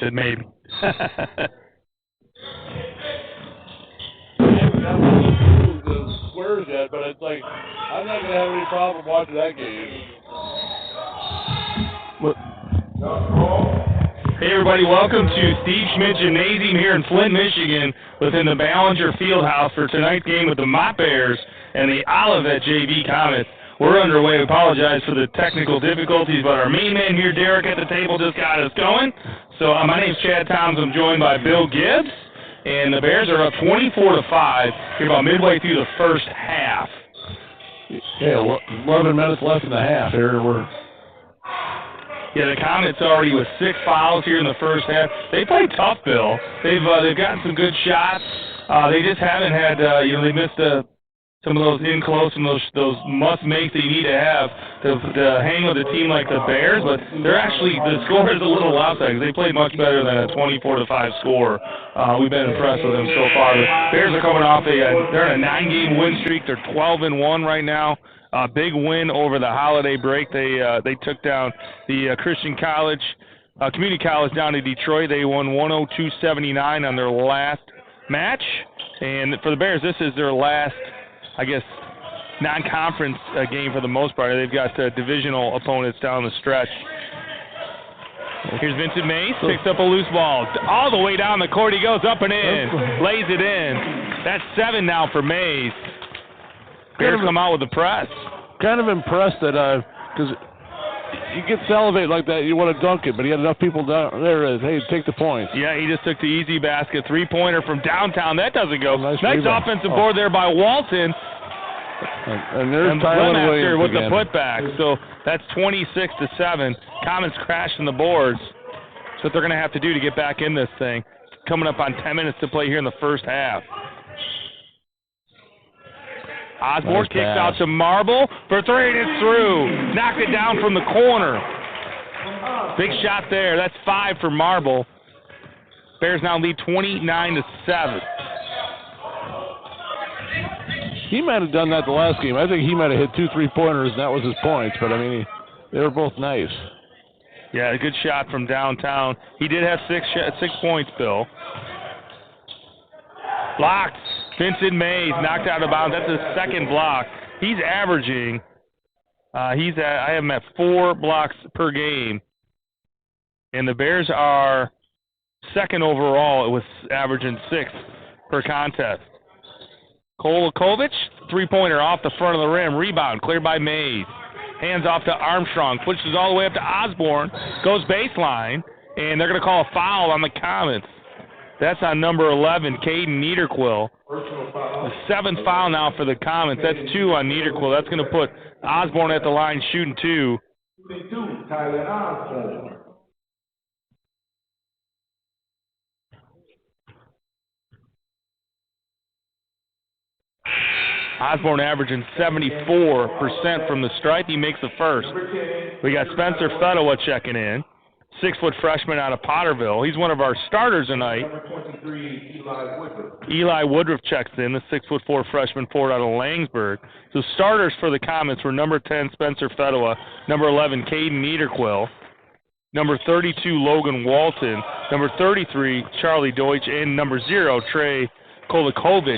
said maybe. The squares yet, but it's like I'm not gonna have any problem watching that game. Hey everybody, welcome to Steve Schmidt Gymnasium here in Flint, Michigan, within the Ballinger Fieldhouse for tonight's game with the Mott Bears and the Olivet JV Comets. We're underway. We apologize for the technical difficulties, but our main man here, Derek, at the table just got us going. So my name's Chad Toms. I'm joined by Bill Gibbs, and the Bears are up 24-5 here about midway through the first half. Yeah, 11 minutes left in the half. Yeah, the Comets already with 6 fouls here in the first half. They played tough, Bill. They've gotten some good shots. They just haven't had, they missed some of those in close and those must makes that you need to have to hang with a team like the Bears. But they're actually, the score is a little outside. They played much better than a 24-5 score. We've been impressed with them so far. The Bears are coming off they're in a 9-game win streak. They're 12-1 right now. Big win over the holiday break. They took down the Christian College, Community College down to Detroit. They won 102-79 on their last match. And for the Bears, this is their last, I guess, non-conference game for the most part. They've got divisional opponents down the stretch. Here's Vincent Mays, picks up a loose ball. All the way down the court he goes, up and in, lays it in. That's 7 now for Mays. Bears come out with the press. Kind of impressed that, because you get to Olivet like that, you want to dunk it, but he had enough people down there, hey, take the points. Yeah, he just took the easy basket, 3-pointer from downtown. That doesn't go. Nice offensive board there by Walton. And there's Tyler Williams with again. The putback. So that's 26-7. Comets crashing the boards. That's what they're going to have to do to get back in this thing. Coming up on 10 minutes to play here in the first half. Osborne kicks out to Marble for 3, and it's through. Knocked it down from the corner. Big shot there. That's 5 for Marble. Bears now lead 29-7. He might have done that the last game. I think he might have hit 2 3-pointers, and that was his points. But, I mean, they were both nice. Yeah, a good shot from downtown. He did have 6 points, Bill. Blocked. Vincent Mays knocked out of bounds. That's his second block. He's averaging. I have him at 4 blocks per game. And the Bears are second overall with averaging 6 per contest. Kolakovic, 3-pointer off the front of the rim. Rebound, cleared by Mays. Hands off to Armstrong. Pushes all the way up to Osborne. Goes baseline. And they're going to call a foul on the Comets. That's on number 11, Caden Niederquill. The 7th foul now for the Comets. That's 2 on Niederquill. That's going to put Osborne at the line shooting 2. Osborne averaging 74% from the stripe. He makes the first. We got Spencer Fedowa checking in. 6-foot freshman out of Potterville. He's one of our starters tonight. Eli Woodruff checks in, the 6'4" freshman forward out of Langsburg. So starters for the Comets were number 10, Spencer Fedowa, number 11, Caden Niederquill, number 32, Logan Walton, number 33, Charlie Deutsch, and number 0, Trey Kolakovic.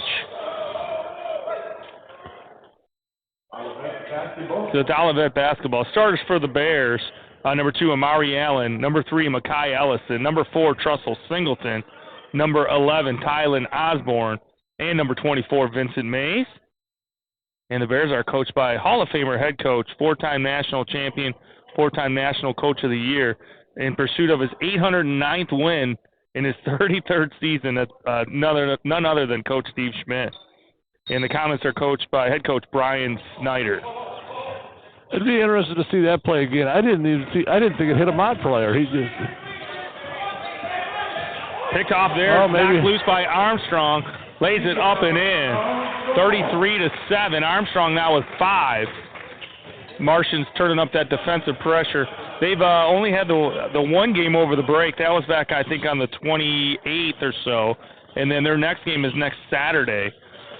So it's Olivet basketball. Starters for the Bears. Number 2, Amari Allen. Number 3, Makai Ellison. Number 4, Trussell Singleton. Number 11, Tylen Osborne. And number 24, Vincent Mays. And the Bears are coached by Hall of Famer head coach, 4-time national champion, 4-time national coach of the year, in pursuit of his 809th win in his 33rd season. That's none other than Coach Steve Schmidt. And the Comets are coached by head coach Brian Snyder. It'd be interesting to see that play again. I didn't think it hit a Mott player. He just picked off there, knocked loose by Armstrong, lays it up and in. 33-7. Armstrong now with 5. Martians turning up that defensive pressure. They've only had the one game over the break. That was back, I think, on the 28th or so. And then their next game is next Saturday.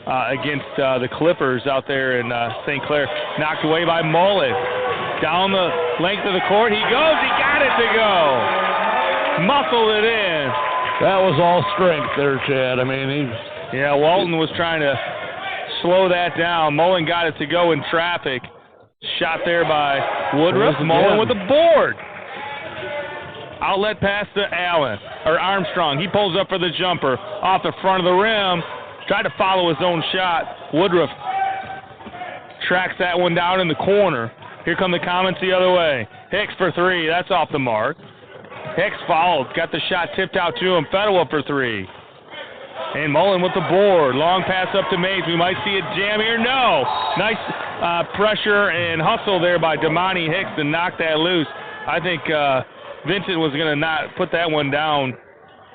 Against the Clippers out there in St. Clair. Knocked away by Mullet. Down the length of the court he goes. He got it to go. muscled it in. That was all strength there, Chad. I mean, Yeah, Walton was trying to slow that down. Mullen got it to go in traffic. Shot there by Woodruff. Mullen with the board. Outlet pass to Armstrong. He pulls up for the jumper. Off the front of the rim. Tried to follow his own shot. Woodruff tracks that one down in the corner. Here come the comments the other way. Hicks for three. That's off the mark. Hicks fouled. Got the shot tipped out to him. Fedwa for three. And Mullen with the board. Long pass up to Mays. We might see a jam here. No. Nice pressure and hustle there by Damani Hicks to knock that loose. I think Vincent was going to not put that one down.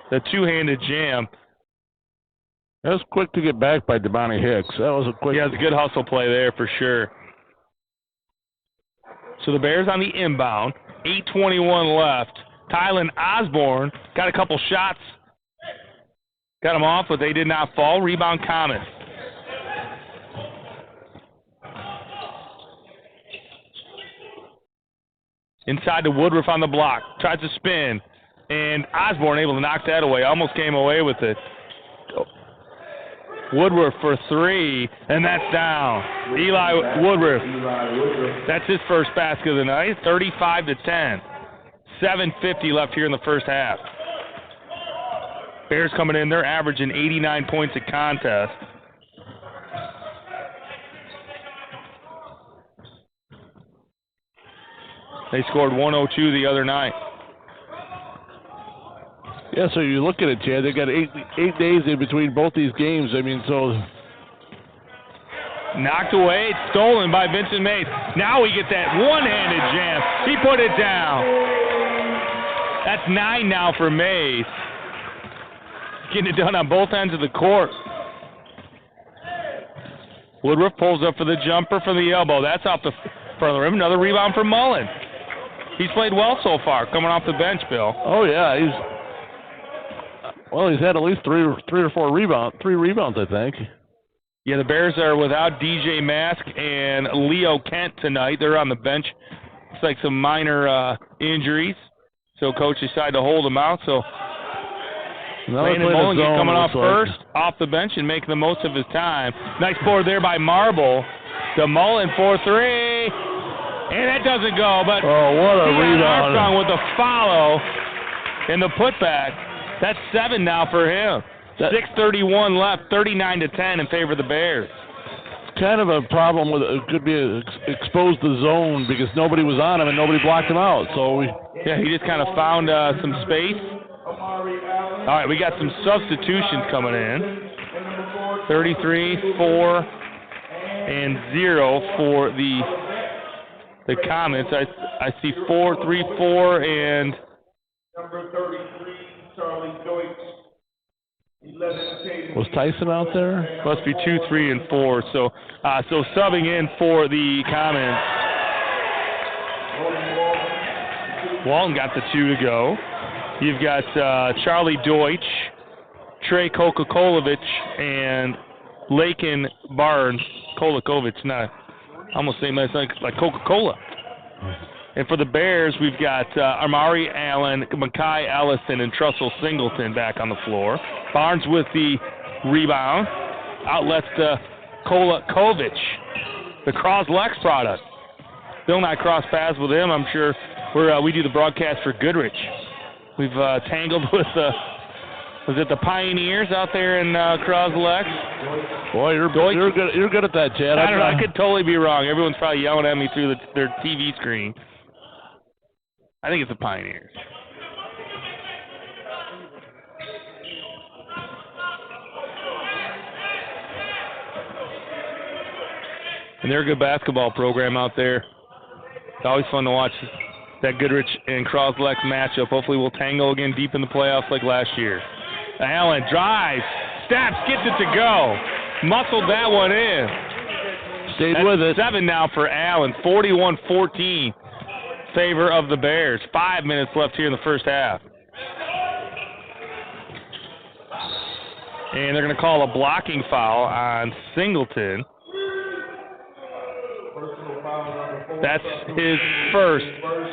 The two-handed jam. that was quick to get back by Damani Hicks. That was a quick. Yeah, it's a good hustle play there for sure. So the Bears on the inbound. 8:21 left. Tylen Osborne got a couple shots. Got them off, but they did not fall. Rebound Comets. Inside to Woodruff on the block. Tries to spin. And Osborne able to knock that away. Almost came away with it. Woodruff for three, and that's down. Eli Woodruff. That's his first basket of the night. 35-10. 7:50 left here in the first half. Bears coming in, they're averaging 89 points a contest. They scored 102 the other night. Yeah, so you look at it, Chad. They got eight days in between both these games. I mean, so knocked away, it's stolen by Vincent Mays. Now we get that one-handed jam. He put it down. That's 9 now for Mays. Getting it done on both ends of the court. Woodruff pulls up for the jumper from the elbow. That's off the front of the rim. Another rebound for Mullen. He's played well so far, coming off the bench, Bill. Oh yeah, he's had at least three or four rebounds. 3 rebounds, I think. Yeah, the Bears are without DJ Mask and Leo Kent tonight. They're on the bench. It's like some minor injuries, so coach decided to hold them out. So Landon Mullen coming off first, off the bench, and making the most of his time. Nice board there by Marble. To Mullen for three. And that doesn't go, but what a rebound. Armstrong with the follow and the putback. That's 7 now for him. 6:31 left, 39-10 in favor of the Bears. Kind of a problem with it. Could be exposed the zone because nobody was on him and nobody blocked him out. So he just kind of found some space. All right, we got some substitutions coming in. 33, 4, and 0 for the Comets. I see 4, 3, 4, and number 33, Charlie Deutsch. Was Tyson out there? Must be 2, 3, and 4. So subbing in for the Comets. Walton got the 2 to go. You've got Charlie Deutsch, Trey Kokakolovich, and Lakin Barnes. Kolakovic, not almost same as like Coca-Cola. And for the Bears, we've got Amari Allen, Makai Ellison, and Trussell Singleton back on the floor. Barnes with the rebound. Outlets to Kolakovic, the Cross-Lex product. Still not cross paths with him. I'm sure we do the broadcast for Goodrich. We've tangled with was it the Pioneers out there in Cross-Lex? Boy, you're good at that, Chad. I don't know. I could totally be wrong. Everyone's probably yelling at me through their TV screen. I think it's the Pioneers. And they're a good basketball program out there. It's always fun to watch that Goodrich and Cross-Lex matchup. Hopefully we'll tangle again deep in the playoffs like last year. Allen drives, steps, gets it to go. Muscled that one in. Stayed with it. 7 now for Allen, 41-14. Favor of the Bears. 5 minutes left here in the first half. And they're going to call a blocking foul on Singleton. That's his first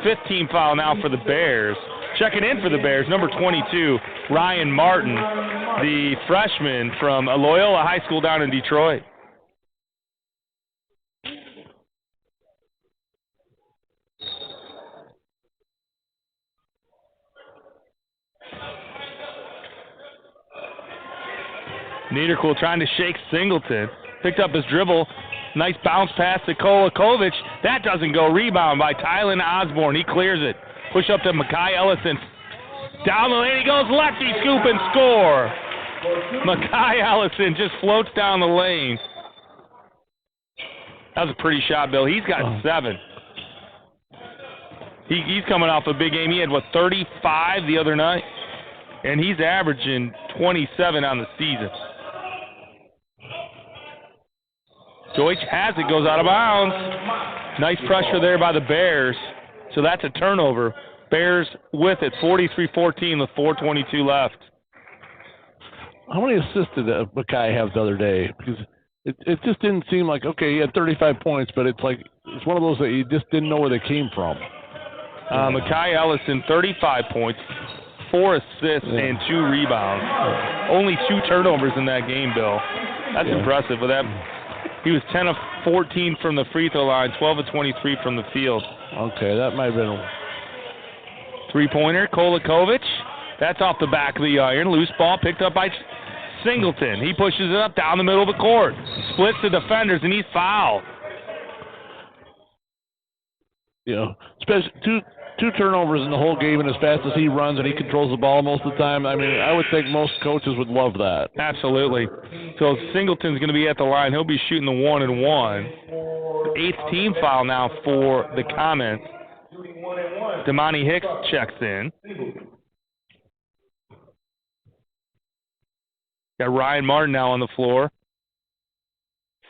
15 foul now for the Bears. Checking in for the Bears, number 22, Ryan Martin, the freshman from Loyola High School down in Detroit. Niederkuhl trying to shake Singleton. Picked up his dribble. Nice bounce pass to Kolakovic. That doesn't go. Rebound by Tylen Osborne. He clears it. Push up to Makai Ellison. Down the lane he goes. Lefty scoop and score. Makai Ellison just floats down the lane. That was a pretty shot, Bill. He's got 7. He's coming off a big game. He had, 35 the other night? And he's averaging 27 on the season. Deutsch has it, goes out of bounds. Nice pressure there by the Bears. So that's a turnover. Bears with it, 43-14 with 4:22 left. How many assists did Mackay have the other day? Because it just didn't seem like, okay, he had 35 points, but it's like it's one of those that you just didn't know where they came from. Makai Ellison, 35 points, 4 assists, and 2 rebounds. Only 2 turnovers in that game, Bill. That's impressive. With that, he was 10 of 14 from the free throw line, 12 of 23 from the field. Okay, that might have been a three-pointer. Kolakovic. That's off the back of the iron. Loose ball picked up by Singleton. He pushes it up down the middle of the court. Splits the defenders, and he's fouled. You know, especially two turnovers in the whole game, and as fast as he runs and he controls the ball most of the time, I mean, I would think most coaches would love that. Absolutely. So Singleton's going to be at the line. He'll be shooting the 1-and-1. 8th team foul now for the Comets. Damani Hicks checks in. Got Ryan Martin now on the floor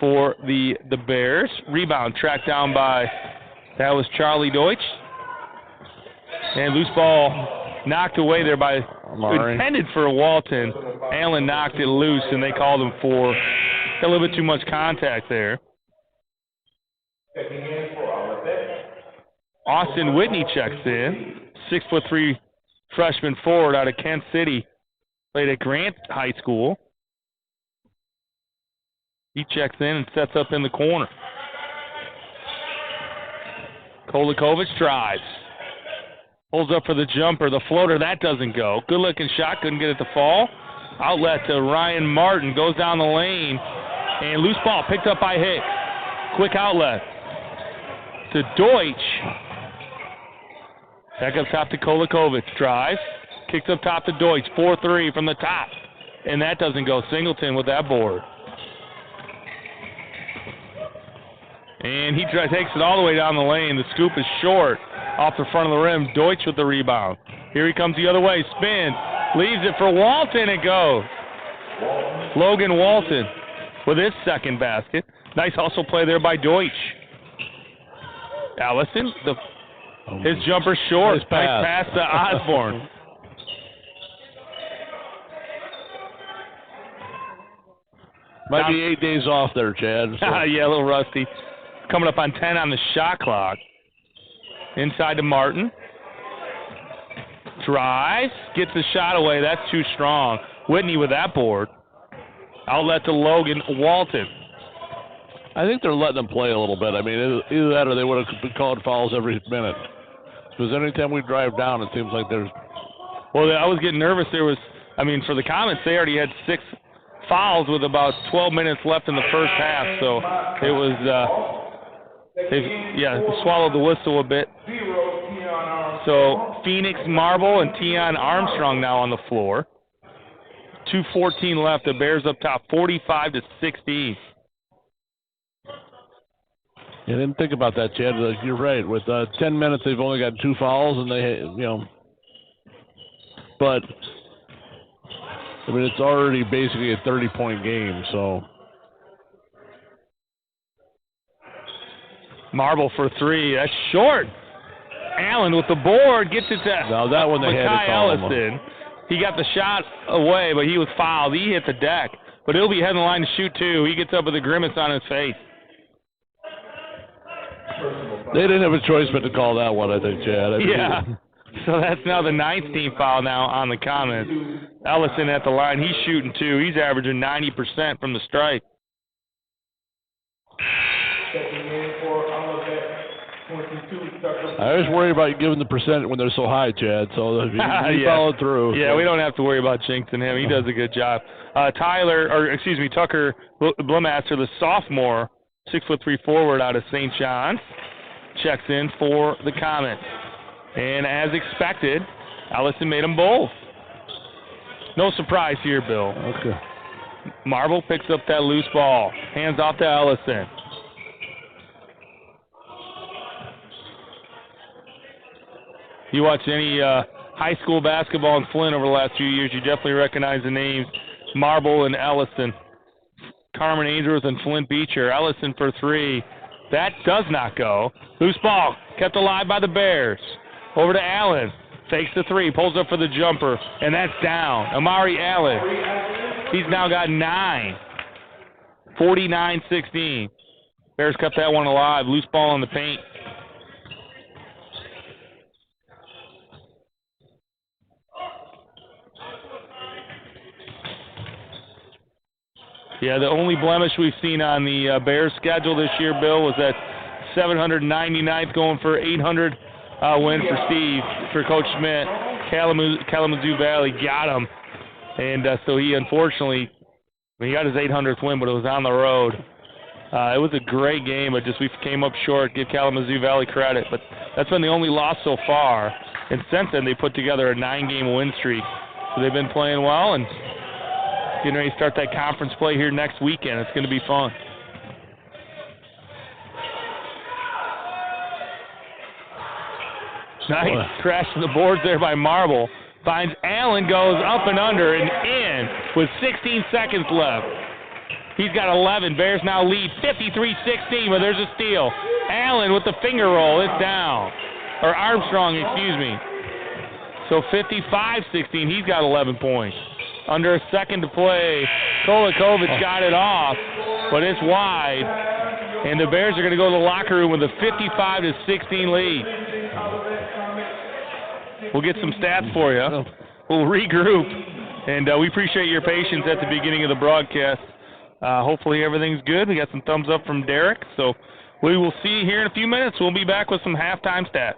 for the Bears. Rebound tracked down by, that was Charlie Deutsch. And loose ball knocked away there by, intended for Walton. Allen knocked it loose, and they called him for a little bit too much contact there. Austin Whitney checks in. 6'3" freshman forward out of Kent City. Played at Grant High School. He checks in and sets up in the corner. Kolakovic drives. Pulls up for the jumper. The floater, that doesn't go. Good-looking shot. Couldn't get it to fall. Outlet to Ryan Martin. Goes down the lane. And loose ball picked up by Hicks. Quick outlet to Deutsch. Back up top to Kolakovic. Drives. Kicks up top to Deutsch. 4-3 from the top. And that doesn't go. Singleton with that board. And he takes it all the way down the lane. The scoop is short off the front of the rim. Deutsch with the rebound. Here he comes the other way. Spin. Leaves it for Walton. It goes. Logan Walton with his second basket. Nice hustle play there by Deutsch. Allison, his jumper short. Nice pass to Osborne. Might be 8 days off there, Chad. So. Yeah, a little rusty. Coming up on 10 on the shot clock. Inside to Martin. Drives. Gets the shot away. That's too strong. Whitney with that board. Outlet to Logan Walton. I think they're letting them play a little bit. I mean, either that or they would have been calling fouls every minute. Because anytime we drive down, it seems like there's... Well, I was getting nervous. For the Comets, they already had 6 fouls with about 12 minutes left in the first half. So it was... They swallowed the whistle a bit. So Phoenix Marble and Tion Armstrong now on the floor. 2:14 left. The Bears up top, 45-16. I didn't think about that, Chad. You're right. With 10 minutes, they've only got 2 fouls, and but I mean, it's already basically a 30-point game. So. Marble for 3. That's short. Allen with the board gets it to that one they had to call Ellison. He got the shot away, but he was fouled. He hit the deck. But he'll be heading the line to shoot 2. He gets up with a grimace on his face. They didn't have a choice but to call that one, I think, Chad. So that's now the 9th team foul now on the Comets. Ellison at the line. He's shooting 2. He's averaging 90% from the stripe. Checking in for Olivet, 22, Tucker. I always worry about giving the percent when they're so high, Chad. So if you Yeah. follow through. Yeah, so. we don't have to worry about jinxing him. He does a good job. Tucker Blemaster, the sophomore, 6'3" forward out of St. John's, checks in for the Comets. And as expected, Ellison made them both. No surprise here, Bill. Okay. Marble picks up that loose ball. Hands off to Ellison. You watch any high school basketball in Flint over the last few years, you definitely recognize the names Marble and Ellison. Carmen Ainsworth and Flint Beecher. Ellison for 3. That does not go. Loose ball kept alive by the Bears. Over to Allen. Fakes the 3. Pulls up for the jumper. And that's down. Amari Allen. He's now got 9. 49-16. Bears kept that one alive. Loose ball in the paint. Yeah, the only blemish we've seen on the Bears schedule this year, Bill, was that 799th going for 800 win for Steve, for Coach Schmidt. Kalamazoo Valley got him. And so he unfortunately, he got his 800th win, but it was on the road. It was a great game, but just we came up short. Give Kalamazoo Valley credit. But that's been the only loss so far. And since then, they put together a 9-game win streak. So they've been playing well and getting ready to start that conference play here next weekend. It's going to be fun. Nice crash to the boards there by Marble. Finds Allen, goes up and under and in with 16 seconds left. He's got 11. Bears now lead 53-16, but there's a steal. Allen with the finger roll. It's down. Or Armstrong, excuse me. So 55-16. He's got 11 points. Under a second to play. Kolakovic got it off, but it's wide. And the Bears are going to go to the locker room with a 55-16 lead. We'll get some stats for you. We'll regroup. And we appreciate your patience at the beginning of the broadcast. Hopefully everything's good. We got some thumbs up from Derek. So we will see you here in a few minutes. We'll be back with some halftime stats.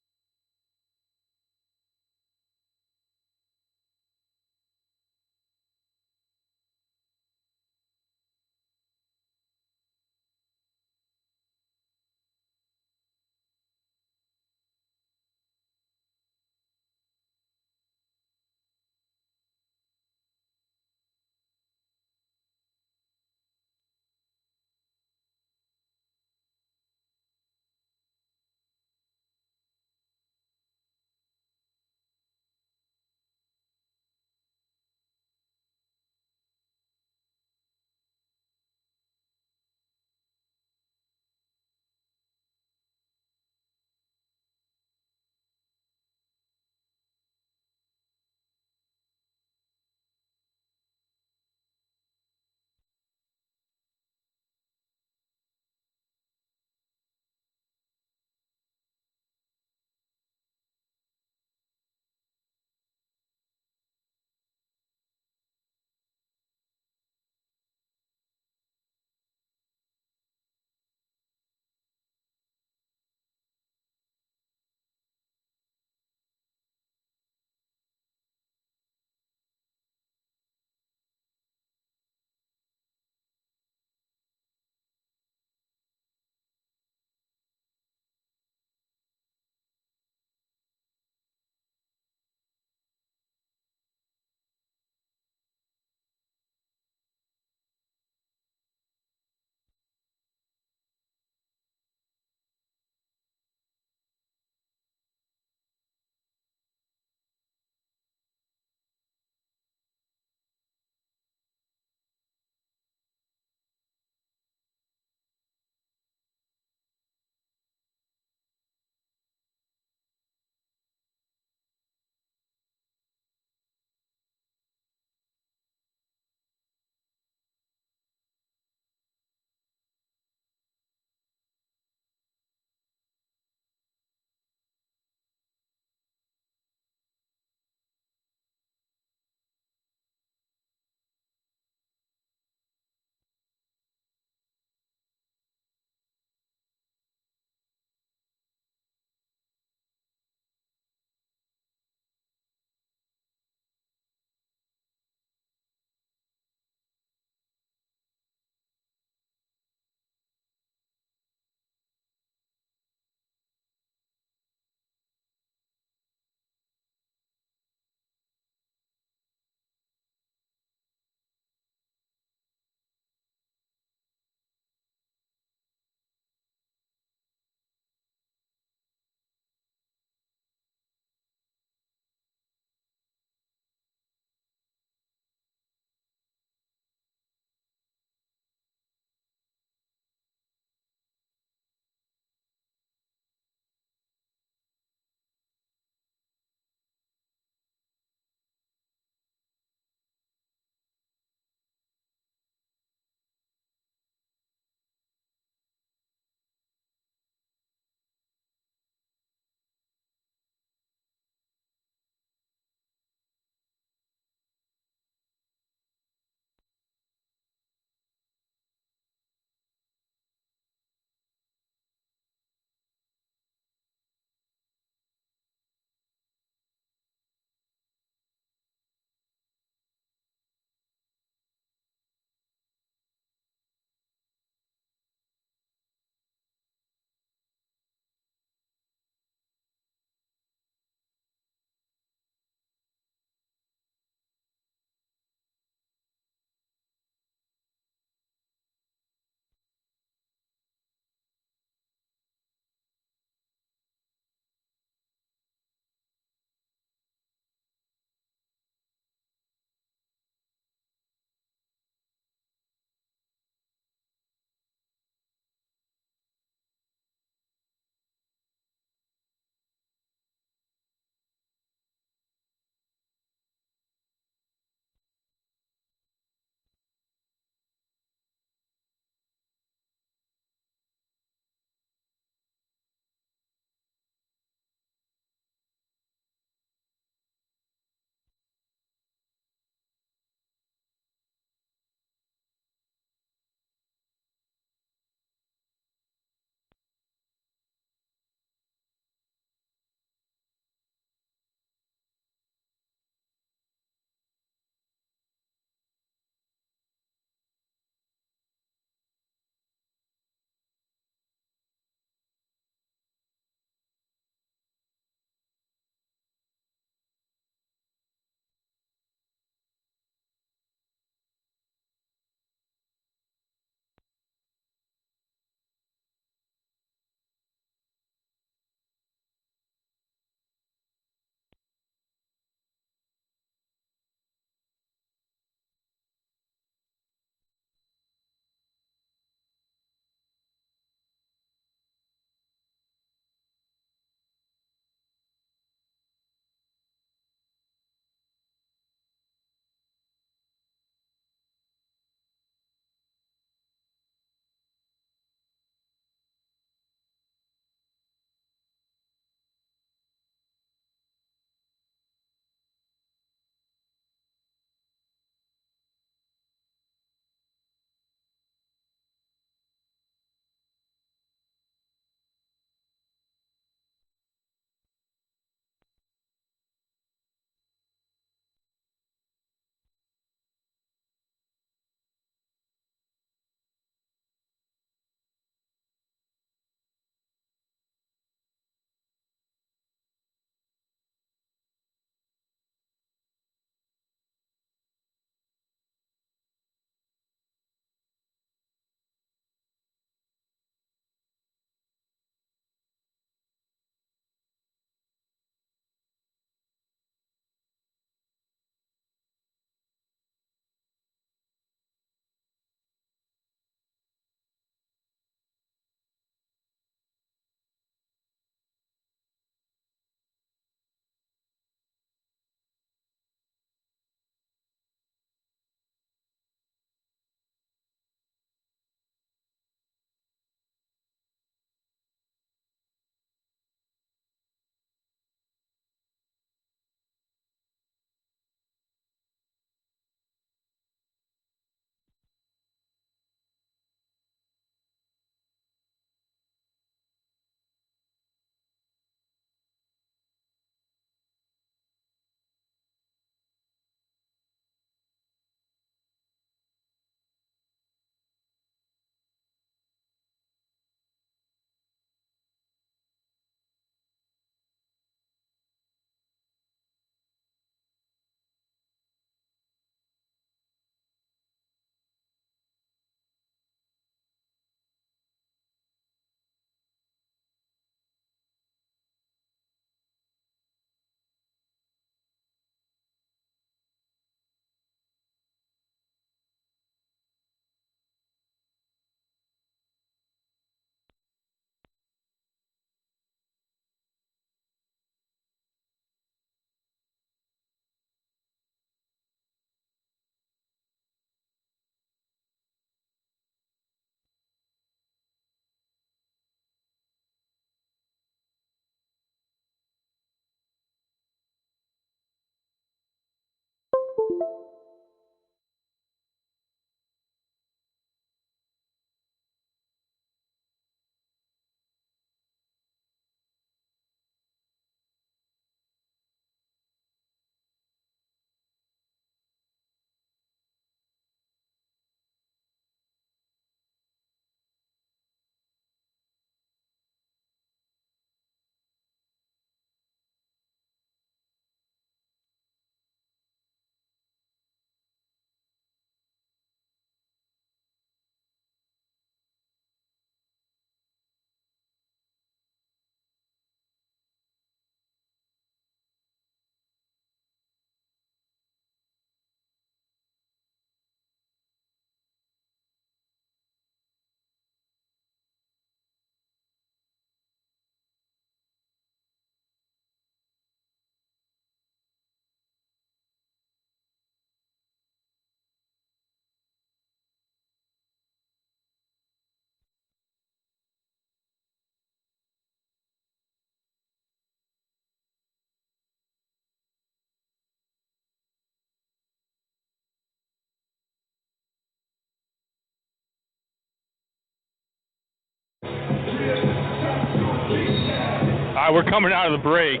All right, we're coming out of the break.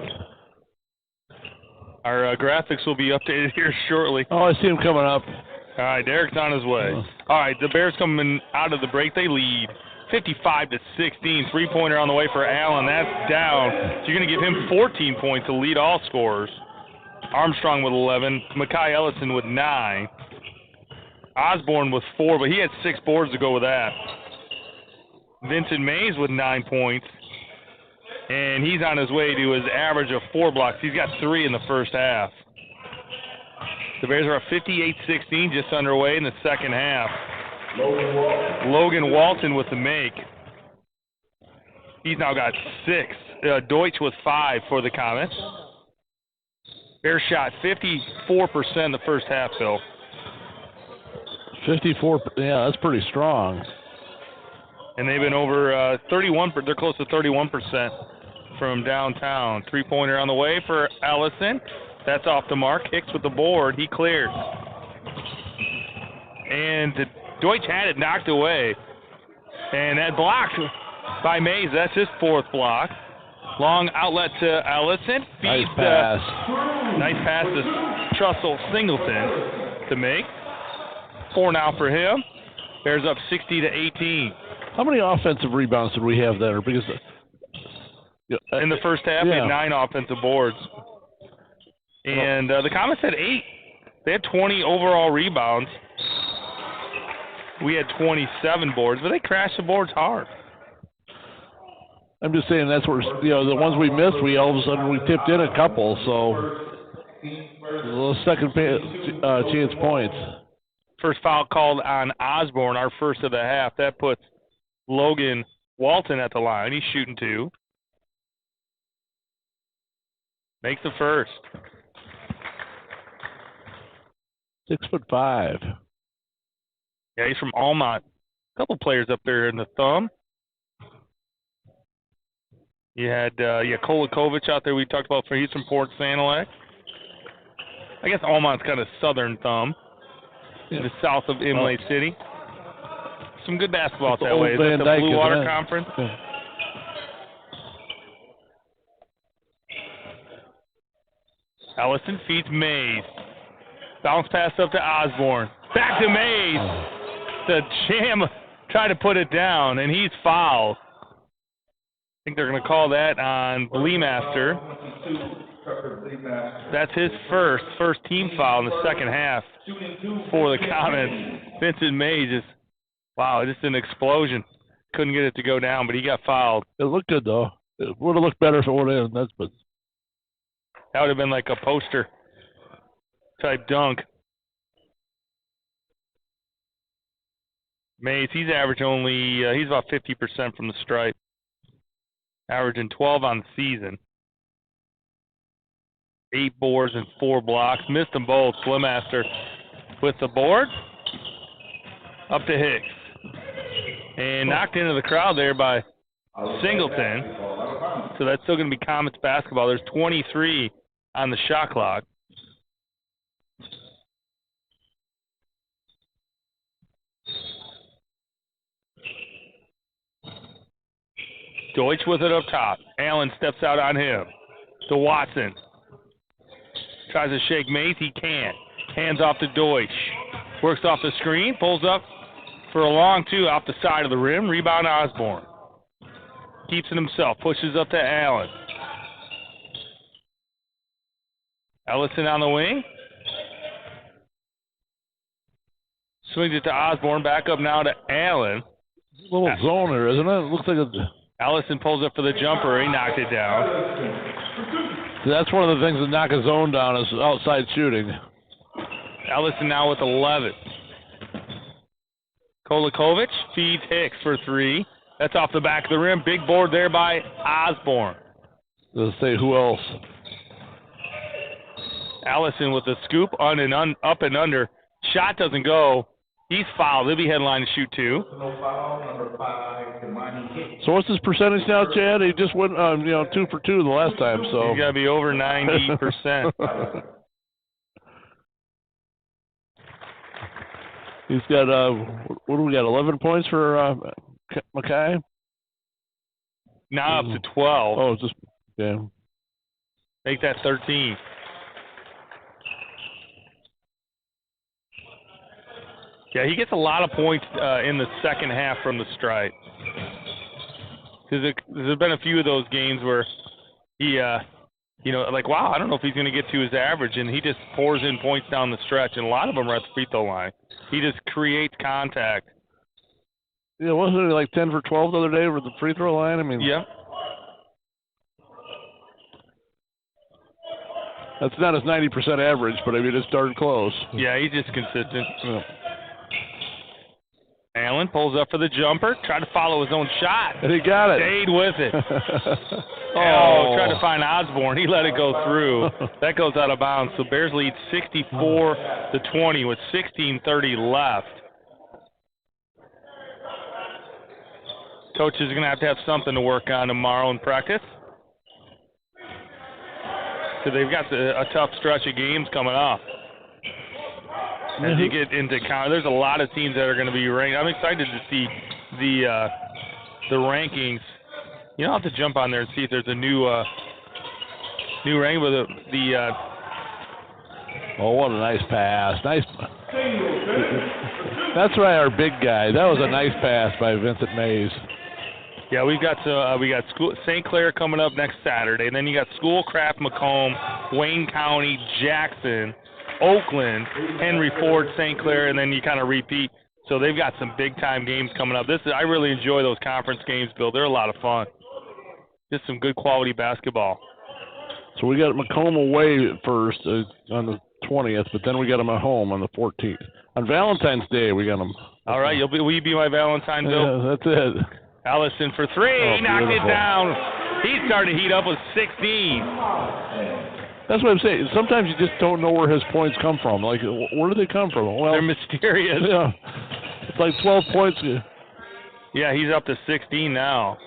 Our graphics will be updated here shortly. Oh, I see him coming up. All right, Derek's on his way. All right, the Bears coming out of the break. They lead 55-16. Three-pointer on the way for Allen. That's down. So you're going to give him 14 points to lead all scorers. Armstrong with 11. Mekhi Ellison with 9. Osborne with 4, but he had 6 boards to go with that. Vincent Mays with 9 points. And he's on his way to his average of 4 blocks. He's got 3 in the first half. The Bears are up 58-16, just underway in the second half. Logan Walton with the make. He's now got 6. Deutsch with 5 for the Comets. Bears shot 54% in the first half, Phil. 54, yeah, that's pretty strong. And they've been over 31, they're close to 31% from downtown. Three-pointer on the way for Ellison. That's off the mark. Hicks with the board. He cleared. And Deutsch had it knocked away. And that blocked by Mays. That's his 4th block. Long outlet to Ellison. Nice pass. Nice pass to Trussell Singleton to make. 4 now for him. Bears up 60-18. How many offensive rebounds did we have there? Because in the first half, they had 9 offensive boards. And the Comets had 8. They had 20 overall rebounds. We had 27 boards, but they crashed the boards hard. I'm just saying that's where, the ones we missed, we all of a sudden we tipped in a couple, so those second chance points. First foul called on Osborne, our first of the half. That puts Logan Walton at the line. He's shooting 2. Makes the first. 6'5". Yeah, he's from Almont. A couple players up there in the thumb. You had Kolakovic out there we talked about. He's from Port Sanilac. I guess Almont's kind of southern thumb. In the south of Imlay City. Some good basketball out that way. Is that the Blue Water Conference? Yeah. Ellison feeds Mays. Bounce pass up to Osborne. Back to Mays. The jam tried to put it down, and he's fouled. I think they're going to call that on Bleemaster. That's his first team foul in the second half for the Comets. Vincent Mays just an explosion. Couldn't get it to go down, but he got fouled. It looked good, though. It would have looked better if it would have been. That would have been like a poster type dunk. Mays, he's averaged he's about 50% from the stripe. Averaging 12 on the season. 8 boards and 4 blocks. Missed them both. Slimmaster with the board. Up to Hicks. And knocked into the crowd there by Singleton. So that's still going to be Comets basketball. There's 23 on the shot clock. Deutsch with it up top. Allen steps out on him. To Watson. Tries to shake Mays. He can't. Hands off to Deutsch. Works off the screen. Pulls up for a long two off the side of the rim. Rebound Osborne. Keeps it himself. Pushes up to Allen. Ellison on the wing. Swings it to Osborne. Back up now to Allen. A little zoner, isn't it? It looks like a... Ellison pulls up for the jumper. He knocked it down. That's one of the things that knock a zone down is outside shooting. Ellison now with 11. Kolakovic feeds Hicks for three. That's off the back of the rim. Big board there by Osborne. Let's say who else. Allison with a scoop up and under. Shot doesn't go. He's fouled. He'll be headline to shoot two. No foul, number 5, Kamani Hicks. So what's his percentage now, Chad? He just went 2 for 2 the last time. So He's got to be over 90%. He's got what do we got? 11 points for Mackay. Now up to 12. Oh, it's just yeah. Make that 13. Yeah, he gets a lot of points in the second half from the stripe. Because there's been a few of those games where he, like, wow, I don't know if he's going to get to his average, and he just pours in points down the stretch, and a lot of them are at the free throw line. He just creates contact. Yeah, wasn't it like 10 for 12 the other day with the free throw line? I mean, yeah. That's not his 90% average, but I mean, it's darn close. Yeah, he's just consistent. Yeah. Allen pulls up for the jumper, tried to follow his own shot. And he got it. Stayed with it. Tried to find Osborne. He let it go through. That goes out of bounds. So Bears lead 64-20 with 16:30 left. Coach is going to have something to work on tomorrow in practice. So they've got a tough stretch of games coming up. As you get into there's a lot of teams that are going to be ranked. I'm excited to see the rankings. I'll have to jump on there and see if there's a new ranking with the. Oh, what a nice pass! Nice. That's right, our big guy. That was a nice pass by Vincent Mays. Yeah, we got school St. Clair coming up next Saturday, and then you got Schoolcraft, Macomb, Wayne County, Jackson, Oakland, Henry Ford, St. Clair, and then you kind of repeat. So they've got some big-time games coming up. I really enjoy those conference games, Bill. They're a lot of fun. Just some good quality basketball. So we got Macomb away first on the 20th, but then we got them at home on the 14th. On Valentine's Day, we got them. All right, will you be my Valentine, Bill? Yeah, that's it. Ellison for three. He knocked it down. He started to heat up with 16. That's what I'm saying. Sometimes you just don't know where his points come from. Like, where do they come from? Well, they're mysterious. Yeah. It's like 12 points. Yeah, he's up to 16 now.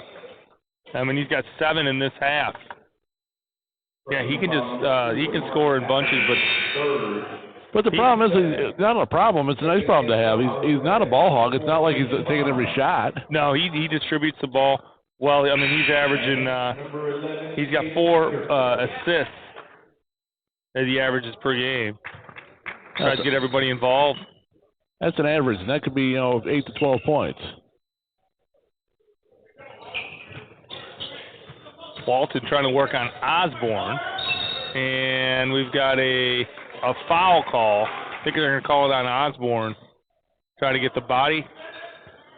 I mean, he's got 7 in this half. Yeah, he can score in bunches, but the problem is, it's not a problem. It's a nice problem to have. He's not a ball hog. It's not like he's taking every shot. No, he distributes the ball well. I mean, he's averaging. He's got 4 assists as he averages per game. Tries to get everybody involved. That's an average, and that could be 8 to 12 points. Walton trying to work on Osborne, and we've got a foul call. I think they're going to call it on Osborne. Try to get the body.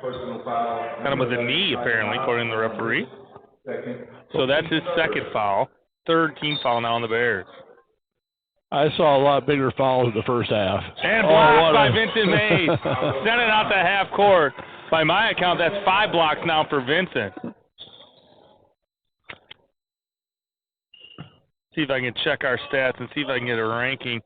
Personal foul. Kind of with a knee, apparently, according to the referee. Second. So that's his second foul. Third team foul now on the Bears. I saw a lot bigger fouls in the first half. And blocked by Vincent Mays. Sent it out to half court. By my account, that's 5 blocks now for Vincent. See if I can check our stats and see if I can get a ranking.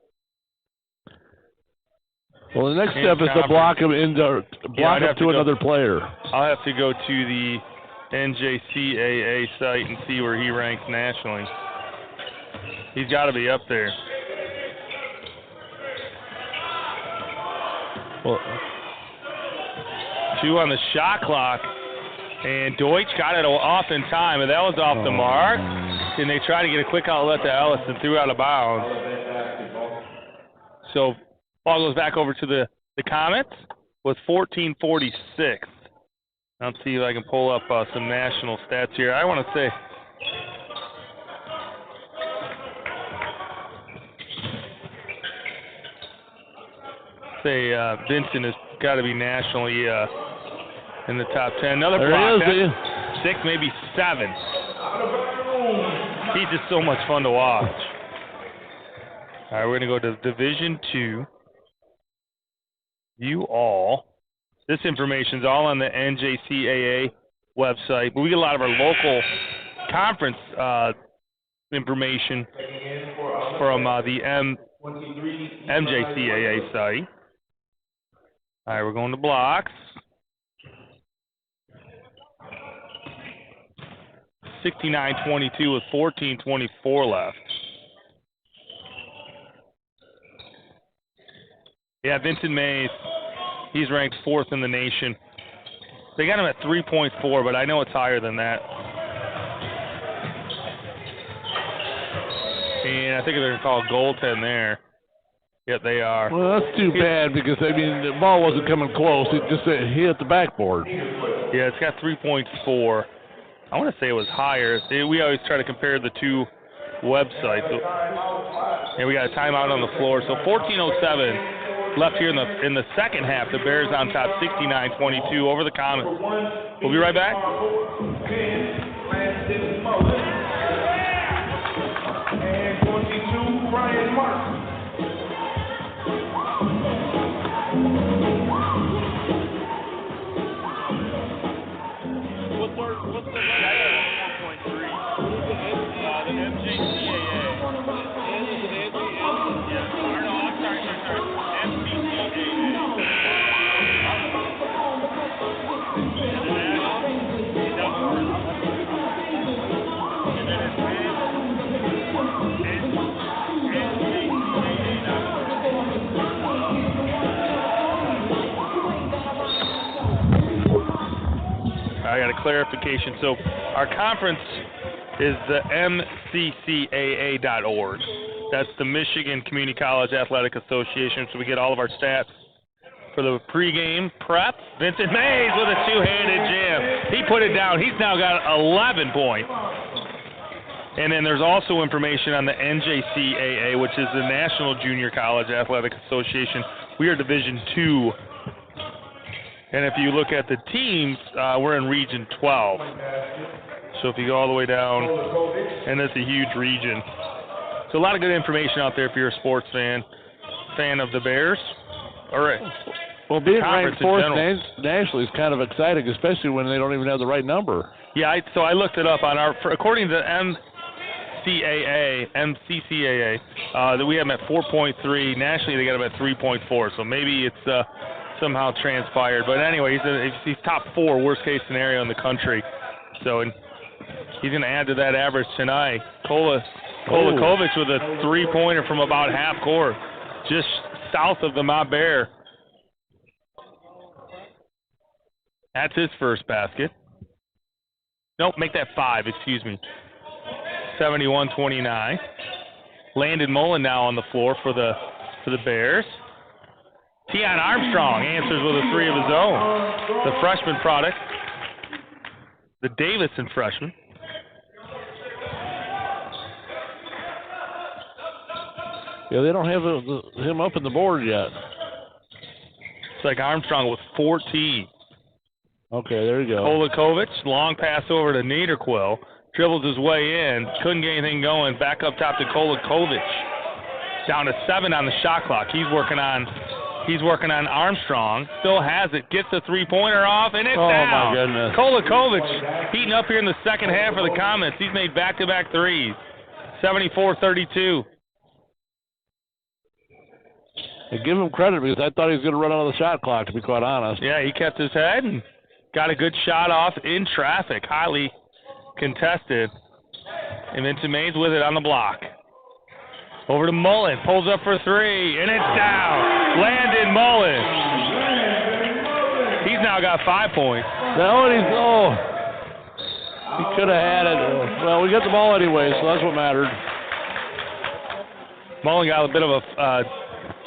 Well, the next step is to block him to another player. I'll have to go to the NJCAA site and see where he ranks nationally. He's got to be up there. Well, 2 on the shot clock, And Deutsch got it off in time, and that was off the mark. And they tried to get a quick outlet to Ellis and threw out of bounds. So ball goes back over to the Comets with 14:46. Let's see if I can pull up some national stats here. I want to say Vincent has got to be nationally in the top 10. Another block. That's 6, maybe 7. He's just so much fun to watch. All right, we're going to go to Division II. View all. This information's all on the NJCAA website. But we get a lot of our local conference information from the MJCAA site. All right, we're going to blocks. 69-22 with 14:24 left. Yeah, Vincent Mays, he's ranked 4th in the nation. They got him at 3.4, but I know it's higher than that. And I think they're going to call a goaltend there. Yep, they are. Well, that's too bad because, I mean, the ball wasn't coming close. It just hit the backboard. Yeah, it's got 3.4. I want to say it was higher. We always try to compare the two websites. And we got a timeout on the floor. So 14:07 left here in the second half. The Bears on top 69-22 over the Comets. We'll be right back. And 22, Brian Martin. What's the 4.3? The MJCAA. I got a clarification. So our conference is the mccaa.org. That's the Michigan Community College Athletic Association. So we get all of our stats for the pregame prep. Vincent Mays with a two-handed jam. He put it down. He's now got 11 points. And then there's also information on the NJCAA, which is the National Junior College Athletic Association. We are Division II. And if you look at the teams, we're in Region 12. So if you go all the way down, and it's a huge region. So a lot of good information out there if you're a sports fan of the Bears. All right. Well, being ranked 4th nationally is kind of exciting, especially when they don't even have the right number. Yeah, so I looked it up on according to the MCCAA, that we have them at 4.3. Nationally, they got them at 3.4. So maybe it's somehow transpired. But anyway, he's top 4, worst case scenario in the country. So he's going to add to that average tonight. Kolakovic with a 3-pointer from about half court, just south of the Mott Bear. That's his first basket. Nope, make that 5, excuse me. 71-29. Landon Mullen now on the floor for the Bears. Tion Armstrong answers with a 3 of his own. The freshman product. The Davidson freshman. Yeah, they don't have him up in the board yet. It's like Armstrong with 14. Okay, there you go. Kolakovic, long pass over to Niederquill. Dribbles his way in. Couldn't get anything going. Back up top to Kolakovic. Down to 7 on the shot clock. He's working on Armstrong. Still has it. Gets the 3-pointer off, and it's down. Oh, my goodness. Kolakovic heating up here in the second half of the Comets. He's made back-to-back threes. 74-32. And give him credit because I thought he was going to run out of the shot clock, to be quite honest. Yeah, he kept his head and got a good shot off in traffic. Highly contested. And Vincent Mays with it on the block. Over to Mullen. Pulls up for 3, and it's down. Landon Mullen. He's now got 5 points. He could have had it. Well, we got the ball anyway, so that's what mattered. Mullen got a bit of a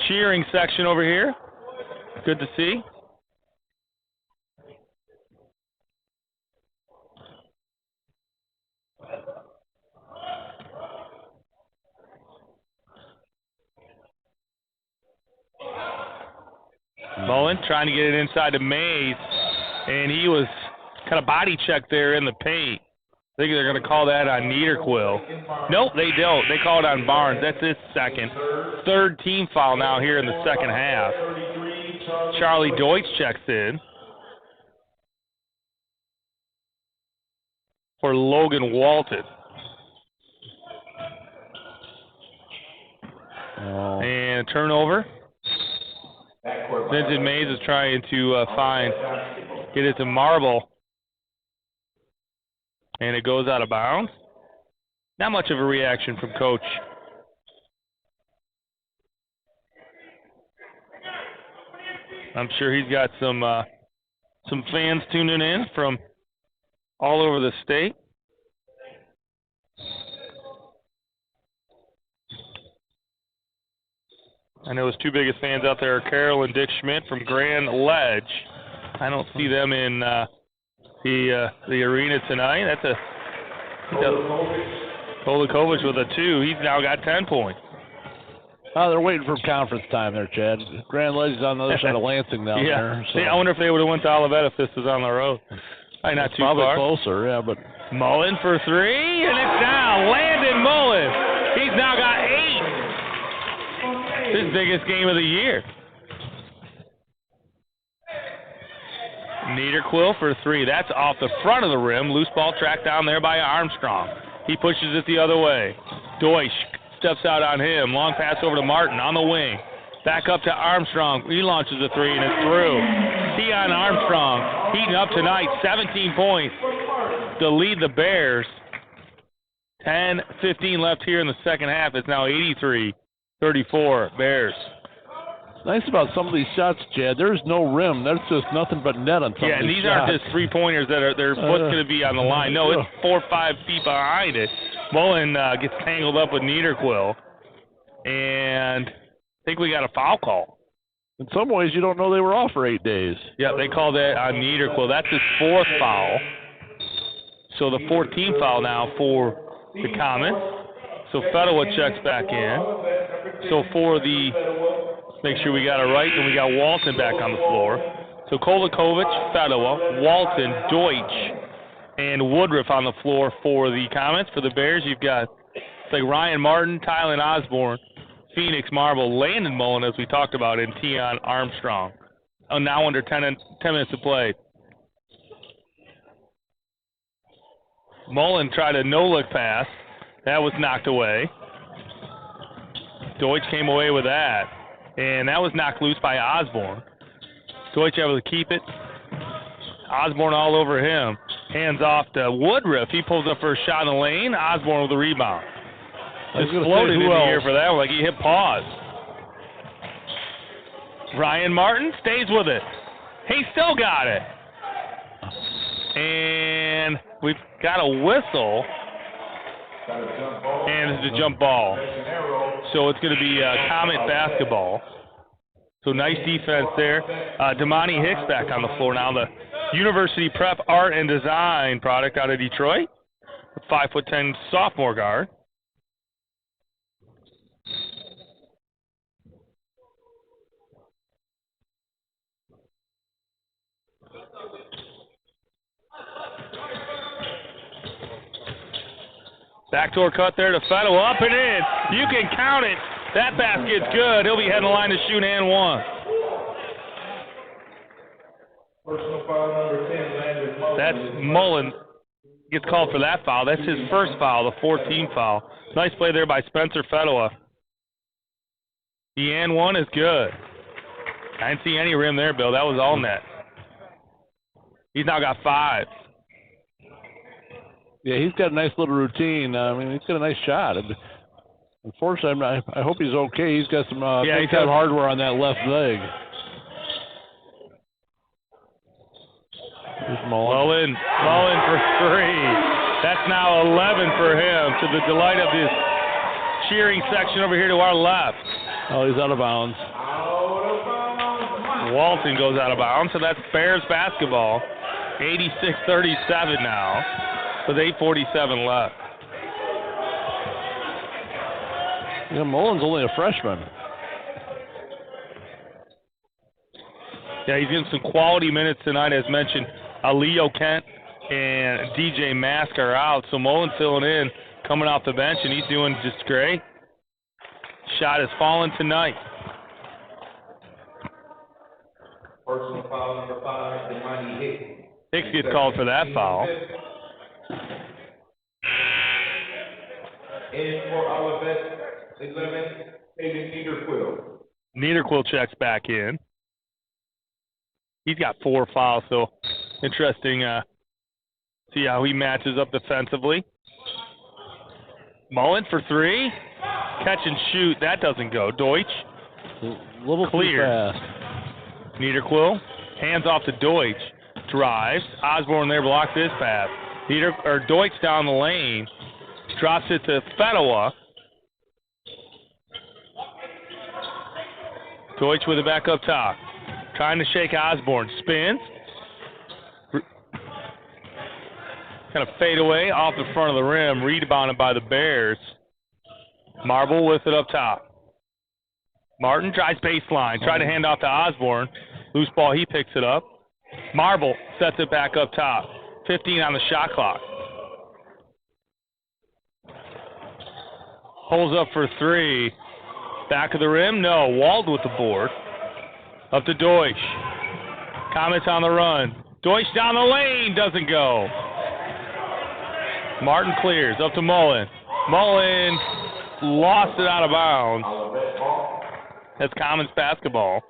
cheering section over here. Good to see. Mullen trying to get it inside to Mays, and he was kind of body checked there in the paint. I think they're going to call that on Niederquill. Nope, they don't. They call it on Barnes. That's his second. Third team foul now here in the second half. Charlie Deutsch checks in for Logan Walton. And a turnover. Vincent Mays is trying to get it to Marble. And it goes out of bounds. Not much of a reaction from Coach. I'm sure he's got some fans tuning in from all over the state. I know his two biggest fans out there are Carol and Dick Schmidt from Grand Ledge. I don't see them in the arena tonight. That's Kolakovic with a 2. He's now got 10 points. Oh, they're waiting for conference time there, Chad. Grand Ledge is on the other side of Lansing down there. So. See, I wonder if they would have went to Olivet if this was on the road. Probably not too probably far. Closer, yeah, but Mullen for 3, and it's down. Landon Mullen. He's now got 8. His biggest game of the year. Niederquill for 3. That's off the front of the rim. Loose ball tracked down there by Armstrong. He pushes it the other way. Deutsch steps out on him. Long pass over to Martin on the wing. Back up to Armstrong. He launches a 3, and it's through. Tion Armstrong heating up tonight. 17 points to lead the Bears. 10:15 left here in the second half. It's now 83-34 Bears. Nice about some of these shots, Chad. There's no rim. There's just nothing but net on some yeah, of and these these shots. aren't just three-pointers that are their foot's going to be on the line. No, it's 4 or 5 feet behind it. Mullen gets tangled up with Niederquill, and I think we got a foul call. In some ways, you don't know they were off for 8 days. Yeah, they called that on Niederquill. That's his 4th foul. So the 14th foul now for the Comets. So Fedowa checks back in. So for the, make sure we got it right, and we got Walton back on the floor. So Kolakovic, Fedowa, Walton, Deutsch, and Woodruff on the floor for the Comets. For the Bears, you've got like Ryan Martin, Tylen Osborne, Phoenix Marble, Landon Mullen, as we talked about, and Tion Armstrong. Now under 10 minutes to play. Mullen tried a no-look pass. That was knocked away. Deutsch came away with that. And that was knocked loose by Osborne. Deutsch able to keep it. Osborne all over him. Hands off to Woodruff. He pulls up for a shot in the lane. Osborne with the rebound. Just floated in the air for that one, like he hit pause. Ryan Martin stays with it. He still got it. And we've got a whistle. And it's a jump ball. So it's going to be Comet basketball. So nice defense there. Damani Hicks back on the floor now. The University Prep Art and Design product out of Detroit. 5'10" sophomore guard. Backdoor cut there to Fedowa, up and in. You can count it. That basket's good. He'll be heading the line to shoot and one. Personal foul number 10, Landon Mullen. That's Mullen. Gets called for that foul. That's his first foul, the 14th foul. Nice play there by Spencer Fedowa. The and one is good. I didn't see any rim there, Bill. That was all net. He's now got 5. Yeah, he's got a nice little routine. I mean, he's got a nice shot. Unfortunately, I hope he's okay. He's got some he's got hardware on that left leg. Mullen for 3. That's now 11 for him, to the delight of his cheering section over here to our left. Oh, he's out of bounds. Walton goes out of bounds, so that's Bears basketball. 86-37 now, with 8:47 left. Yeah, Mullen's only a freshman. Yeah, he's getting some quality minutes tonight, as mentioned. Leo Kent and DJ Mask are out, so Mullen's filling in, coming off the bench, and he's doing just great. Shot has fallen tonight. Personal foul number 5, Imani Hicks. Hicks gets called for that foul. In for Olivet, 11, Hayden Niederquill. Niederquill checks back in. He's got 4 fouls, so interesting. See how he matches up defensively. Mullen for 3. Catch and shoot. That doesn't go. Deutsch. A little clear. too fast. Niederquill. Hands off to Deutsch. Drives. Osborne there blocks his pass. Deutsch down the lane. Drops it to Fedowa. Deutsch with it back up top. Trying to shake Osborne. Spins. Kind of fade away off the front of the rim. Rebounded by the Bears. Marble with it up top. Martin tries baseline. Tried to hand off to Osborne. Loose ball, he picks it up. Marble sets it back up top. 15 on the shot clock. Holds up for 3. Back of the rim? No. Wald with the board. Up to Deutsch. Comets on the run. Deutsch down the lane. Doesn't go. Martin clears. Up to Mullen. Mullen lost it out of bounds. That's Commons basketball.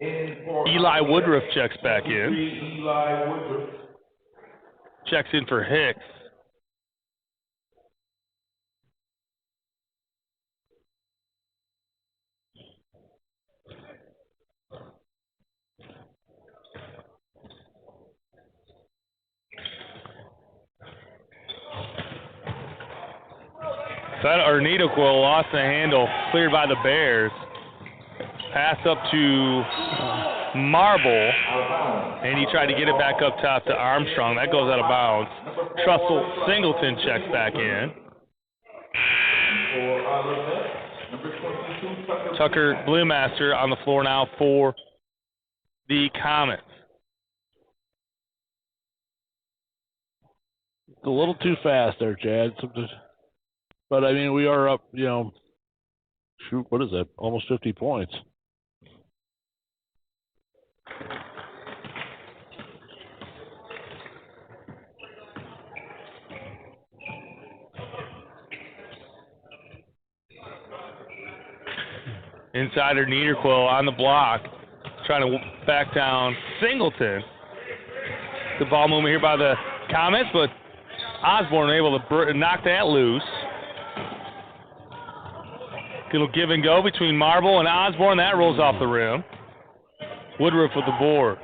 Eli Woodruff checks back in. Eli Woodruff. Checks in for Hicks. Niederquill lost the handle, cleared by the Bears. Pass up to Marble, and he tried to get it back up top to Armstrong. That goes out of bounds. Trussell Singleton checks back in. Tucker Bluemaster on the floor now for the Comets. It's a little too fast there, Chad. But, I mean, we are up, shoot, what is that? Almost 50 points. Insider Niederquill on the block, trying to back down Singleton. The ball movement here by the Comets, but Osborne able to knock that loose. Little give and go between Marble and Osborne. That rolls off the rim. Woodruff with the board.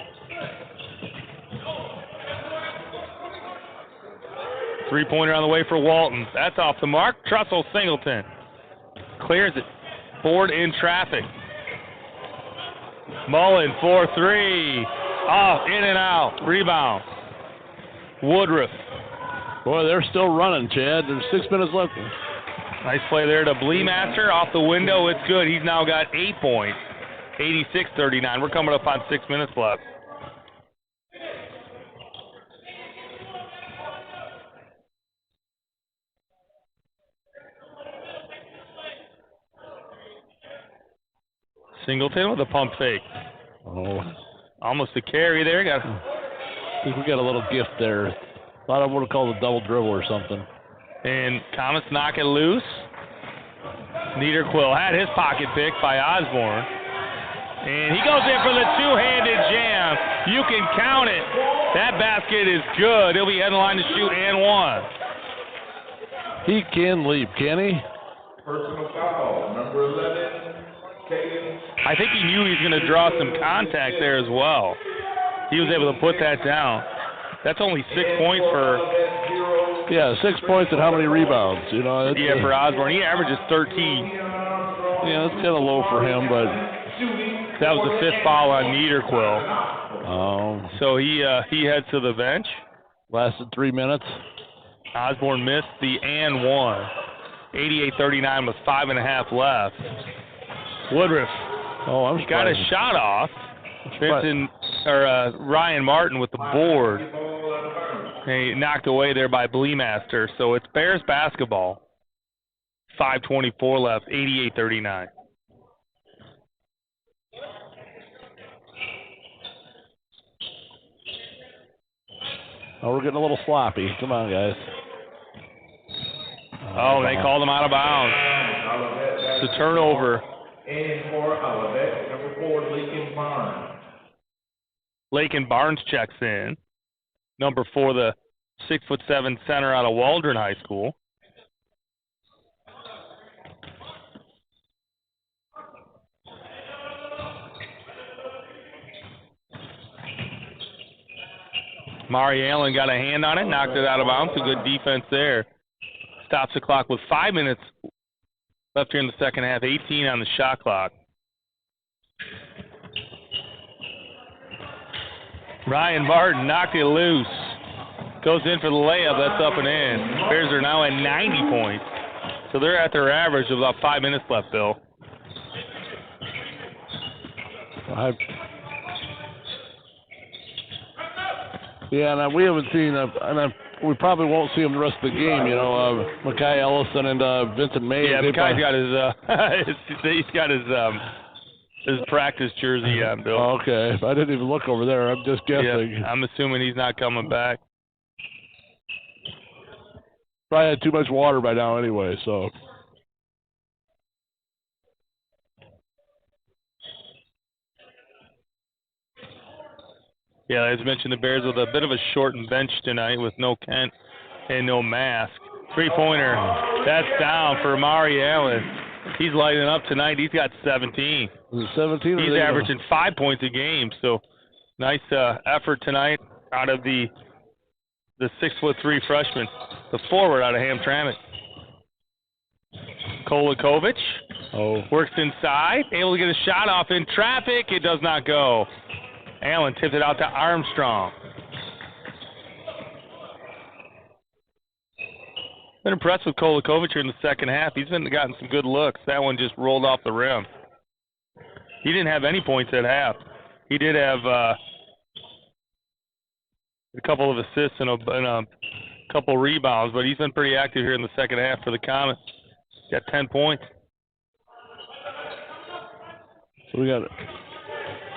Three-pointer on the way for Walton. That's off the mark. Trussell Singleton clears it. Board in traffic. Mullen 4-3. Off, in and out. Rebound. Woodruff. Boy, they're still running, Chad. There's 6 minutes left. Nice play there to Bleemaster. Off the window, it's good. He's now got 8 points. 86-39. We're coming up on 6 minutes left. Singleton with a pump fake. Oh. Almost a carry there. I think we got a little gift there. Thought I would have called a double dribble or something. And Comets knock it loose. Niederquill had his pocket picked by Osborne. And he goes in for the two-handed jam. You can count it. That basket is good. He'll be heading line to shoot and one. He can leap, can he? Personal foul, number 11, Caden I think he knew he was going to draw some contact there as well. He was able to put that down. That's only 6 points for... Yeah, 6 points and how many rebounds? You know. Yeah, for Osborne. He averages 13. Yeah, that's kind of low for him, but... That was the 5th foul on Niederquill. So he heads to the bench. Lasted 3 minutes. Osborne missed the and one. 88-39 with 5.5 left. Woodruff got a shot off. Ryan Martin with the board. He knocked away there by Bleemaster. So it's Bears basketball. 5:24 left, 88-39. Oh, we're getting a little sloppy. Come on, guys. Oh, they called him out of bounds. It's a turnover. And for Olivet, number 4, Lakin Barnes. Lakin Barnes checks in. Number 4, the 6'7" center out of Waldron High School. Mari Allen got a hand on it, knocked it out of bounds. A good defense there. Stops the clock with 5 minutes left here in the second half. 18 on the shot clock. Ryan Martin knocked it loose. Goes in for the layup. That's up and in. Bears are now at 90 points. So they're at their average of about 5 minutes left, Bill. Yeah, and we haven't seen, we probably won't see him the rest of the game. You know, Makai Ellison and Vincent May. Yeah, Makai's got he's got his practice jersey on, Bill. Okay, I didn't even look over there. I'm just guessing. Yeah, I'm assuming he's not coming back. Probably had too much water by now anyway, so. Yeah, as mentioned, the Bears with a bit of a shortened bench tonight with no Kent and no Mask. Three-pointer, that's down for Amari Allen. He's lighting up tonight. He's got 17. 17? He's averaging 5 points a game, so nice effort tonight out of the 6'3" freshman, the forward out of Hamtramck. Kolakovic works inside, able to get a shot off in traffic. It does not go. Allen tipped it out to Armstrong. Been impressed with Kolakovic here in the second half. He's gotten some good looks. That one just rolled off the rim. He didn't have any points at half. He did have a couple of assists and a couple rebounds, but he's been pretty active here in the second half for the Comets. Got 10 points. So we got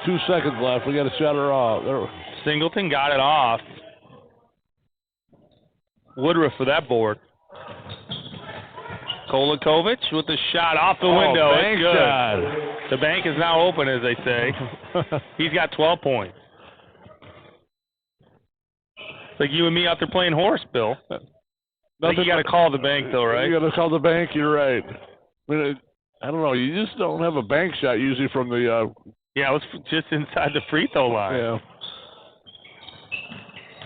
2 seconds left. We got to shut her off. There. Singleton got it off. Woodruff for that board. Kolakovic with the shot off the window. Bank it's good. Shot. The bank is now open, as they say. He's got 12 points. It's like you and me out there playing horse, Bill. I think you got to call the bank, though, right? You got to call the bank. You're right. I mean, I don't know. You just don't have a bank shot usually from the. Yeah, it was just inside the free throw line. Yeah.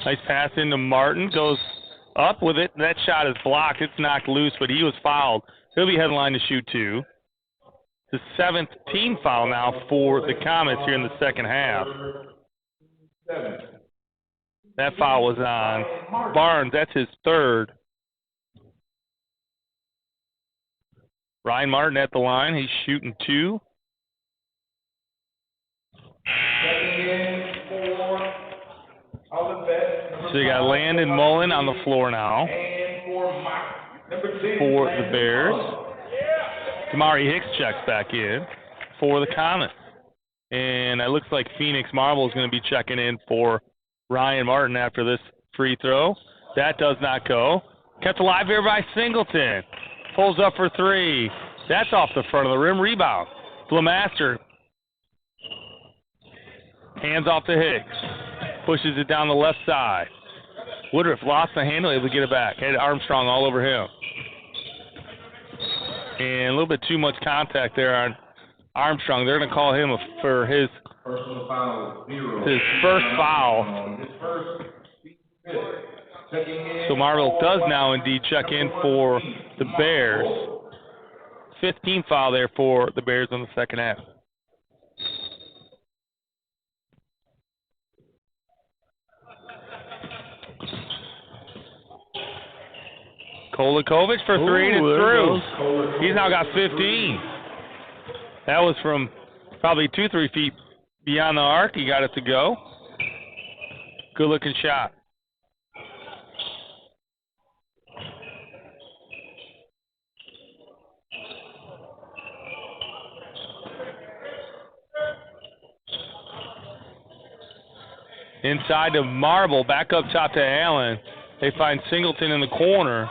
Nice pass into Martin. Goes up with it. That shot is blocked. It's knocked loose, but he was fouled. He'll be headline to shoot two. The 7th team foul now for the Comets here in the second half. That foul was on Barnes. That's his third. Ryan Martin at the line. He's shooting two. So you got Landon Mullen on the floor now for the Bears. Damari Hicks checks back in for the Comets. And it looks like Phoenix Marble is going to be checking in for Ryan Martin after this free throw. That does not go. Kept alive here by Singleton. Pulls up for three. That's off the front of the rim. Rebound. Blemaster. Hands off to Hicks. Pushes it down the left side. Woodruff lost the handle, able to get it back. Had Armstrong all over him. And a little bit too much contact there on Armstrong. They're going to call him for his Personal foul, 0. his first foul. His first, checking in. So Marvel does now indeed check in for the Bears. 15th foul there for the Bears in the second half. Kolikovic for three, and it's through. He's now got 15. That was from probably 2-3 feet beyond the arc. He got it to go. Good-looking shot. Inside to Marble, back up top to Allen. They find Singleton in the corner,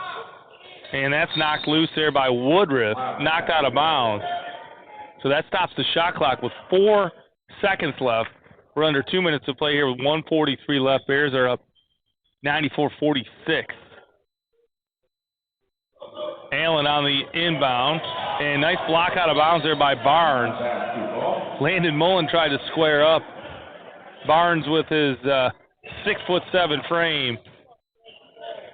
and that's knocked loose there by Woodruff, knocked out of bounds. So that stops the shot clock with 4 seconds left. We're under 2 minutes to play here with 1:43 left. Bears are up 94-46. Allen on the inbound, and nice block out of bounds there by Barnes. Landon Mullen tried to square up. Barnes with his 6'7" frame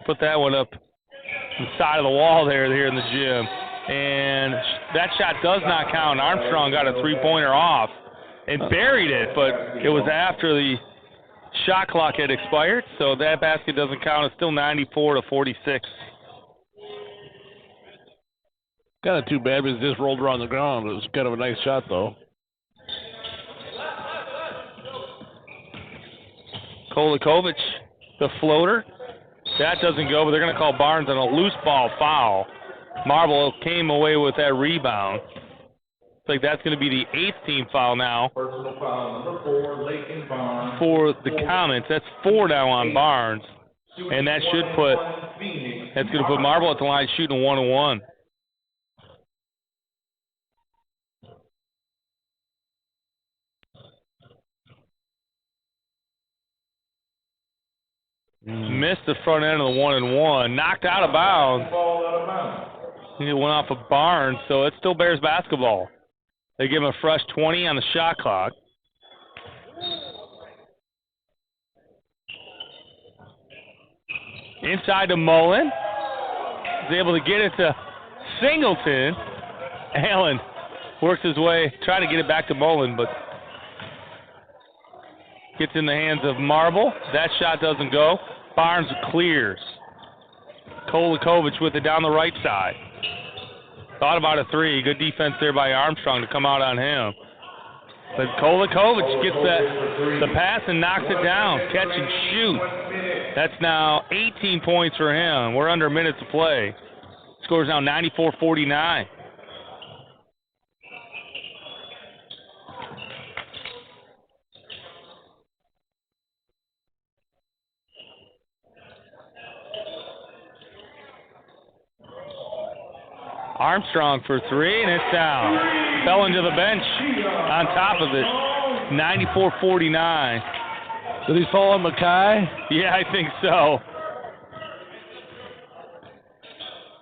put that one up the side of the wall there in the gym. And that shot does not count. Armstrong got a three-pointer off and buried it, but it was after the shot clock had expired, so that basket doesn't count. It's still 94-46. Kind of too bad because it just rolled around the ground. It was kind of a nice shot, though. Kolikovic, the floater. That doesn't go, but they're going to call Barnes on a loose ball foul. Marble came away with that rebound. Looks like that's going to be the 8th team foul now. Personal foul number 4, Leighton Barnes. For the Comets. That's 4 now on Barnes. And that's going to put Marble at the line shooting 1-1. Missed the front end of the 1-1. Knocked out of bounds. It went off of Barnes, so it's still Bears basketball. They give him a fresh 20 on the shot clock. Inside to Mullen. He's able to get it to Singleton. Allen works his way, trying to get it back to Mullen, but gets in the hands of Marble. That shot doesn't go. Barnes clears. Kolikovic with it down the right side. Thought about a three. Good defense there by Armstrong to come out on him. But Kolikovic gets the pass and knocks it down. Catch and shoot. That's now 18 points for him. We're under a minute to play. Score's now 94-49. Armstrong for three, and it's down. Fell into the bench on top of it. 94-49. Did he fall on Mackay? Yeah, I think so.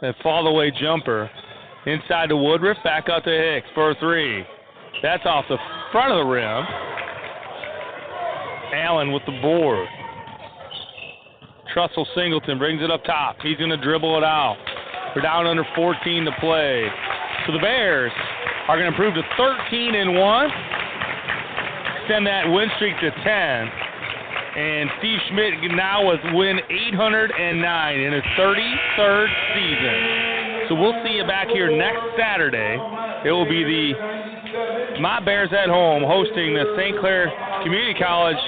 That fall-away jumper. Inside to Woodruff, back out to Hicks for a three. That's off the front of the rim. Allen with the board. Trussell Singleton brings it up top. He's going to dribble it out. We're down under 14 to play. So the Bears are going to improve to 13-1. Extend that win streak to 10. And Steve Schmidt now with win 809 in his 33rd season. So we'll see you back here next Saturday. It will be the Mott Bears at home hosting the St. Clair Community College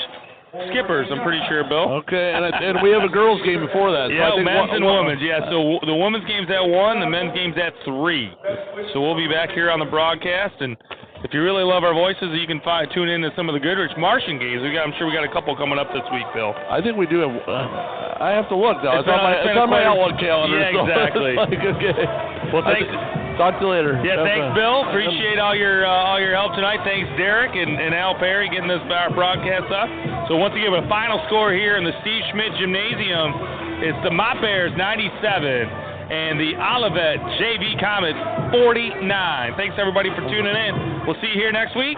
Skippers, I'm pretty sure, Bill. Okay, and we have a girls' game before that. Yeah, so men's and women's. Yeah, so the women's game's at 1, the men's game's at 3. So we'll be back here on the broadcast, and if you really love our voices, you can tune in to some of the Goodrich Martian games. I'm sure we got a couple coming up this week, Bill. I think we do have. I have to look now. It's on my Outlook calendar. Yeah, exactly. So okay. Well, thanks. Talk to you later. Yeah, thanks, Bill. Appreciate all your help tonight. Thanks, Derek and Al Perry, getting this broadcast up. So once again, a final score here in the Steve Schmidt Gymnasium. It's the Mott Bears 97, and the Olivet JV Comets 49. Thanks everybody for tuning in. We'll see you here next week.